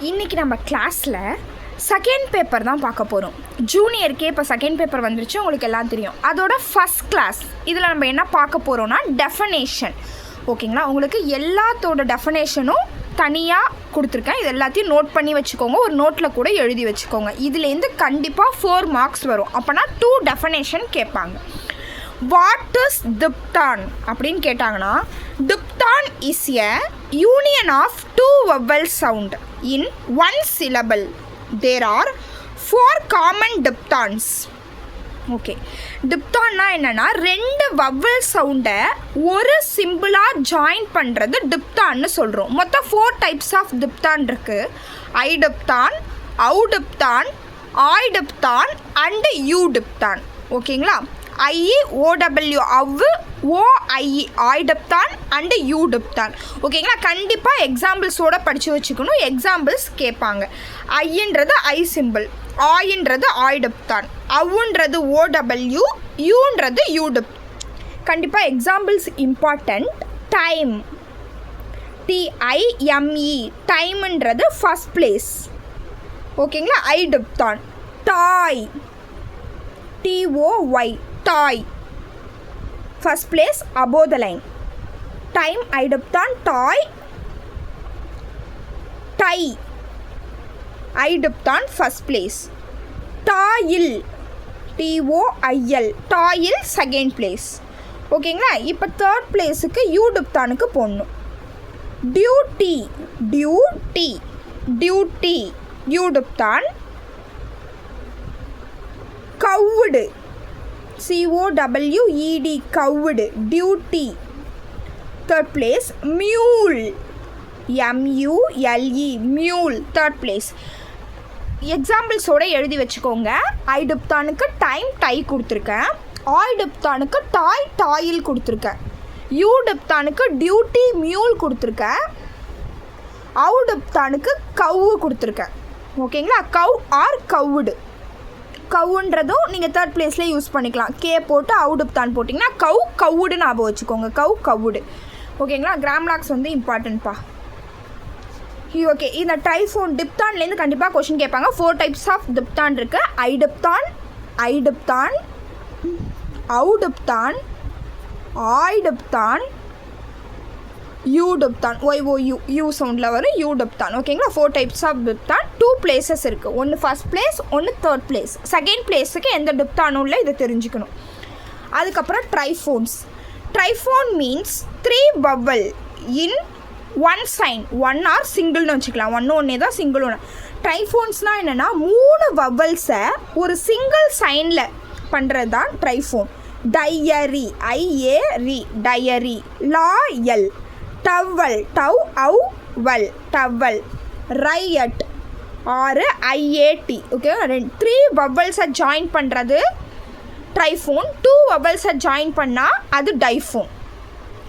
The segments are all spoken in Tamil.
இன்றைக்கி நம்ம கிளாஸில் செகண்ட் பேப்பர் தான் பார்க்க போகிறோம். ஜூனியருக்கே இப்போ செகண்ட் பேப்பர் வந்துருச்சு, உங்களுக்கு எல்லாம் தெரியும். அதோட ஃபஸ்ட் கிளாஸ் இதில் நம்ம என்ன பார்க்க போகிறோன்னா டெஃபனேஷன். ஓகேங்களா, உங்களுக்கு எல்லாத்தோட டெஃபனேஷனும் தனியாக கொடுத்துருக்கேன். இது எல்லாத்தையும் நோட் பண்ணி வச்சுக்கோங்க, ஒரு நோட்டில் கூட எழுதி வச்சுக்கோங்க. இதுலேருந்து கண்டிப்பாக 4 மார்க்ஸ் வரும். அப்போனா 2 டெஃபனேஷன் கேட்பாங்க. வாட் இஸ் டிப்தான் அப்படின்னு கேட்டாங்கன்னா, diphthong is a union of 2 vowel sound in 1 syllable. There are 4 common diphthongs. Okay, டிப்தான்னா என்னென்னா 2 vowel சவுண்டை ஒரு சிம்பிளாக ஜாயின் பண்ணுறது டிப்தான்னு சொல்கிறோம். மொத்தம் 4 டைப்ஸ் ஆஃப் டிப்தான் இருக்குது. ஐ டிப்தான், அவு டிப்தான், ஆய் டிப்தான் அண்டு யூ டிப்தான். ஓகேங்களா, ஐஇ ஓடபிள்யூ அவ்வு, ஓஐஇ ஆய் டிப்தான் அண்டு யூ டிப்தான். ஓகேங்களா, கண்டிப்பாக எக்ஸாம்பிள்ஸோடு படித்து வச்சுக்கணும். எக்ஸாம்பிள்ஸ் கேட்பாங்க. ஐன்றது ஐ சிம்பிள், ஆயின்றது ஆய் டிப்தான், அவுன்றது ஓடபிள்யூ, யூன்றது யூ டிப். கண்டிப்பாக எக்ஸாம்பிள்ஸ் இம்பார்ட்டண்ட். டைம், டிஐஎம்இ டைம்ன்றது ஃபஸ்ட் பிளேஸ். ஓகேங்களா, I diphthong. Toy, TOY toy first place above the line. Time I diphthong, toy. Tie I diphthong first place. Toil, TOIL toil second place. ஓகேங்களா, இப்போ தேர்ட் பிளேஸுக்கு யூ டிப்தானுக்கு போடணும். Duty, duty, duty u diphthong. Cowed, COWED cowed, duty third place. Mule, MULE mule third place. எக்ஸாம்பிள்ஸோடு எழுதி வச்சுக்கோங்க. ஐ டிப்தானுக்கு டைம் டை கொடுத்துருக்கேன். ஆய் டிப்தானுக்கு டாய் டாயில் கொடுத்துருக்கேன். யூ டிப்தானுக்கு டியூட்டி மியூல் கொடுத்துருக்கேன். அவு டிப்தானுக்கு கவு கொடுத்துருக்கேன். ஓகேங்களா, கவ் ஆர் கவுடு. கவுன்றதும் நீங்கள் தேர்ட் பிளேஸில் யூஸ் பண்ணிக்கலாம். கே போட்டு அவு டிப்தான் போட்டிங்கன்னா கவ் கவுடு ஞாபகம் வச்சுக்கோங்க. கவ் கவுடு. ஓகேங்களா, கிராம்லாக்ஸ் வந்து இம்பார்ட்டன்ட்ப்பா. ஓகே, இந்த ட்ரைஃபோன் டிப்தான்லேருந்து கண்டிப்பாக கொஷின் கேட்பாங்க. 4 டைப்ஸ் ஆஃப் டிப்தான் இருக்குது. ஐ டிப்தான், ஐ டிப்தான், அவு டிப்தான், ஆய் டிப்தான், யூ டிப்தான். OYU யூ சவுண்டில் வரும் யூ டிப்தான். ஓகேங்களா, 4 டைப்ஸ் ஆஃப் டிப்தான். 2 பிளேசஸ் இருக்குது. ஒன்று ஃபஸ்ட் பிளேஸ், ஒன்று தேர்ட் பிளேஸ். செகண்ட் பிளேஸுக்கு எந்த டிப்தானும் இல்லை, இதை தெரிஞ்சுக்கணும். அதுக்கப்புறம் ட்ரைஃபோன்ஸ். ட்ரைஃபோன் மீன்ஸ் 3 vowel இன் 1 sign. 1 ஆர் சிங்கிள்னு வச்சுக்கலாம். ஒன்றே தான் சிங்கிள் ஒன்று. ட்ரைஃபோன்ஸ்னால் என்னென்னா 3 vowelsை ஒரு சிங்கிள் சைனில் பண்ணுறது தான் triphone. Diary, IARI diary. Loyal, towel, டவ் அவு வல் டவல். Riot, RIAT. ஓகே, 3 vowelsை ஜாயின் பண்ணுறது ட்ரைஃபோன். 2 vowelsை ஜாயின் பண்ணால் அது டைஃபோன்.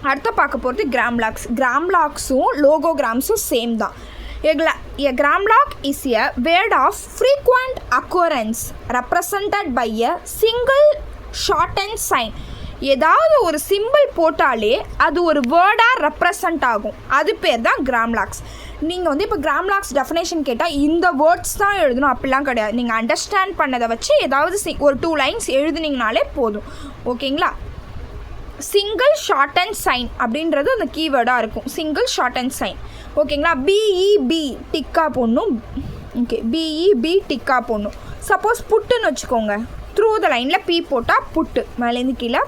அடுத்த பார்க்க போகிறது கிராம்லாக்ஸ். கிராம்லாக்ஸும் லோகோகிராம்ஸும் சேம் தான். A gramlock is a word of frequent occurrence represented by a single shortened sign. ஏதாவது ஒரு சிம்பிள் போட்டாலே அது ஒரு வேர்டாக ரெப்ரசன்ட் ஆகும். அது பேர் தான் கிராம்லாக்ஸ். நீங்கள் வந்து இப்போ கிராம்லாக்ஸ் டெஃபினேஷன் கேட்டால் இந்த வேர்ட்ஸ் தான் எழுதணும் அப்படிலாம் கிடையாது. நீங்கள் அண்டர்ஸ்டாண்ட் பண்ணதை வச்சு ஏதாவது ஒரு 2 லைன்ஸ் எழுதுனீங்கனாலே போதும். ஓகேங்களா, சிங்கிள் ஷார்ட் அண்ட் சைன் அப்படின்றது அந்த கீவேர்டாக இருக்கும். Single short and sign. ஓகேங்களா, BEB டிக்கா போடணும். ஓகே, BEB டிக்கா போடணும். சப்போஸ் புட்டுன்னு வச்சுக்கோங்க, த்ரூ த லைனில் பி போட்டால் புட்டு, மேலேருந்து கீழே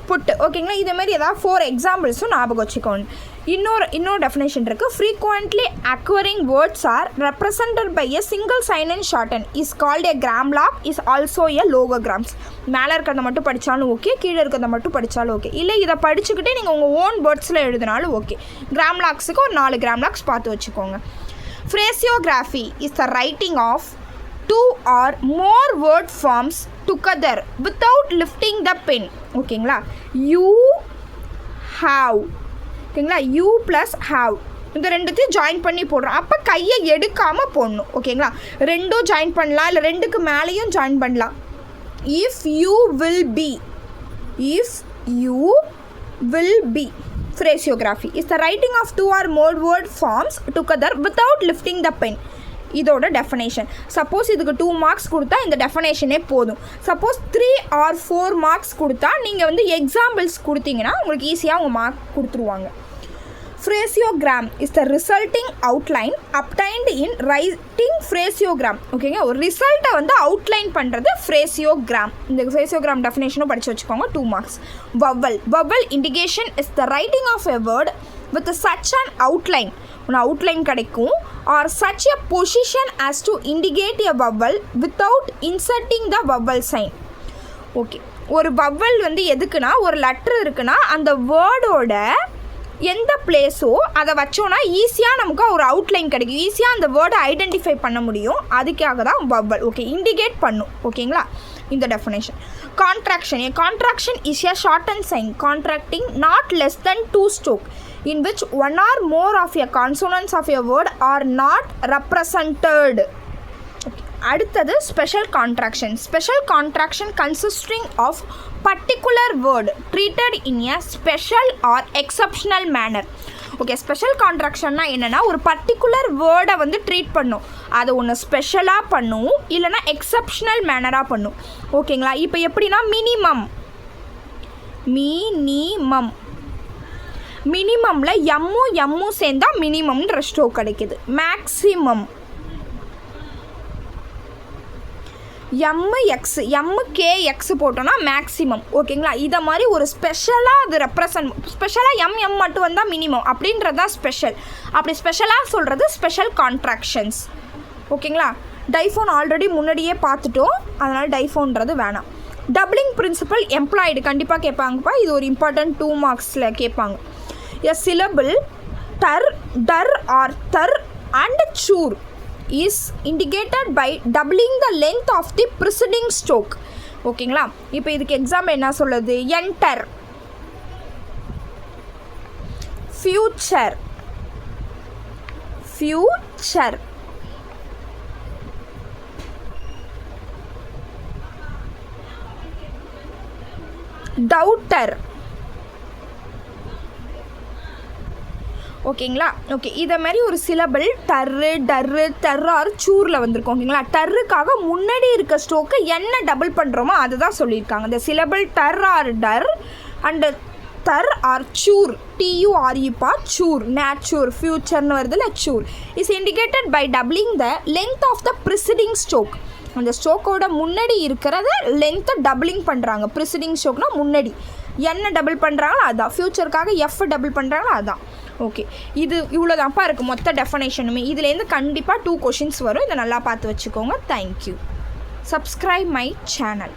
புட்டு. ஓகேங்களா, இதேமாரி ஏதாவது 4 எக்ஸாம்பிள்ஸும் ஞாபகம் வச்சுக்கோங்க. இன்னொரு டெஃபினேஷன் இருக்குது. Frequently occurring words are represented by a single sign and shorten is called a grammalogue is also a logograms. மேலே இருக்கிறத மட்டும் படித்தாலும் ஓகே, கீழே இருக்கிறத மட்டும் படித்தாலும் ஓகே. இல்லை இதை படிச்சுக்கிட்டே நீங்கள் உங்கள் ஓன் வேர்ட்ஸில் எழுதினாலும் ஓகே. கிராம்லாக்ஸுக்கு ஒரு 4 கிராம்லாக்ஸ் பார்த்து வச்சுக்கோங்க. Phraseography is the writing of 2 or more word forms together without lifting the pen. ஓகேங்களா, you have. ஓகேங்களா, you plus have இந்த ரெண்டுத்தையும் ஜாயின் பண்ணி போடுறோம். அப்போ கையை எடுக்காமல் போடணும். ஓகேங்களா, ரெண்டும் ஜாயின் பண்ணலாம், இல்லை 2க்கு மேலேயும் ஜாயின் பண்ணலாம். If you will be, if you will be. Phraseography is the writing of 2 or more word forms together without lifting the pen. இதோட டெஃபனேஷன். சப்போஸ் இதுக்கு 2 மார்க்ஸ் கொடுத்தா இந்த டெஃபனேஷனே போதும். சப்போஸ் 3 or 4 மார்க்ஸ் கொடுத்தா நீங்கள் வந்து எக்ஸாம்பிள்ஸ் கொடுத்தீங்கன்னா உங்களுக்கு ஈஸியாக அவங்க மார்க் கொடுத்துருவாங்க. Phraseogram is the resulting outline obtained in writing phraseogram. ஓகேங்க, ஒரு ரிசல்ட்டை வந்து அவுட்லைன் பண்ணுறது phraseogram. இந்த phraseogram டெஃபினேஷனும் படித்து வச்சுக்கோங்க, 2 marks. Vowel indication is the writing of a word with such an outline. ஒரு அவுட்லைன் கிடைக்கும் or such a position as to indicate a vowel without inserting the vowel sign. Okay, ஒரு vowel வந்து எதுக்குன்னா, ஒரு லெட்டர் இருக்குன்னா அந்த வேர்டோட எந்த பிளேஸோ அதை வச்சோன்னா ஈஸியாக நமக்கு ஒரு அவுட்லைன் கிடைக்கும், ஈஸியாக அந்த வேர்டை ஐடென்டிஃபை பண்ண முடியும். அதுக்காக தான் vowel. ஓகே, இண்டிகேட் பண்ணும். ஓகேங்களா, இந்த definition. Contraction. A contraction is a shortened sign contracting not less than 2 strokes in which one or more of a consonants of a word are not represented. அடுத்தது special contraction. Special contraction consisting of particular word treated in a special or exceptional manner. Okay, special கான்ட்ராக்ஷன்னா என்னென்னா, ஒரு பர்டிகுலர் வேர்டை வந்து ட்ரீட் பண்ணும், அதை ஒன்று ஸ்பெஷலாக பண்ணும், இல்லைனா எக்ஸப்ஷனல் மேனராக பண்ணும். ஓகேங்களா, இப்போ எப்படின்னா மினிமமில் எம்மும் சேர்ந்தா மினிமம்ன்ற ஸ்ட்ரோக் கிடைக்கிது. மேக்ஸிமம் எம்முக்கு போட்டோன்னா மேக்ஸிமம். ஓகேங்களா, இதை மாதிரி ஒரு ஸ்பெஷலாக அது ஸ்பெஷலாக எம் மட்டும் வந்தால் மினிமம் அப்படின்றது தான் ஸ்பெஷல். அப்படி ஸ்பெஷலாக சொல்கிறது ஸ்பெஷல் கான்ட்ராக்ஷன்ஸ். ஓகேங்களா, டைஃபோன் ஆல்ரெடி முன்னாடியே பார்த்துட்டோம், அதனால் டைஃபோன்றது வேணாம். டபுளிங் பிரின்சிபல் எம்ப்ளாய்டு கண்டிப்பாக கேட்பாங்கப்பா, இது ஒரு இம்பார்ட்டன்ட் 2 மார்க்ஸில் கேட்பாங்க. எ சிலபிள் டர் or ther and ture is indicated by doubling the length of the preceding stroke. ஓகேங்களா, இப்போ இதுக்கு எக்ஸாம்பிள் என்ன சொல்லுது? enter, future, doubter. ஓகேங்களா, ஓகே, இதை மாதிரி ஒரு சிலபிள் டர்ரு ஆர் சூரில் வந்திருக்கும். ஓகேங்களா, டர்ருக்காக முன்னாடி இருக்க ஸ்ட்ரோக்கு என்ன டபுள் பண்ணுறோமோ அதுதான் சொல்லியிருக்காங்க. இந்த சிலபிள் டர் or ter and ther or sure, TURE sure, nature, ஃபியூச்சர்னு வருதுல்ல, sure is indicated by doubling the length of the preceding stroke. அந்த ஸ்ட்ரோக்கோட முன்னாடி இருக்கிறத லென்த்தை டபுளிங் பண்ணுறாங்க. ப்ரிசிடிங் ஸ்ட்ரோக்னா முன்னாடி என்ன டபுள் பண்ணுறாங்களோ அதுதான். ஃபியூச்சருக்காக டபுள் பண்ணுறாங்களோ அதுதான். ஓகே, இது இவ்வளோதான்ப்பா இருக்குது மொத்த டெஃபனேஷனுமே. இதுலேருந்து கண்டிப்பாக 2 கொஷின்ஸ் வரும், இதை நல்லா பார்த்து வச்சுக்கோங்க. தேங்க்யூ. Subscribe my channel.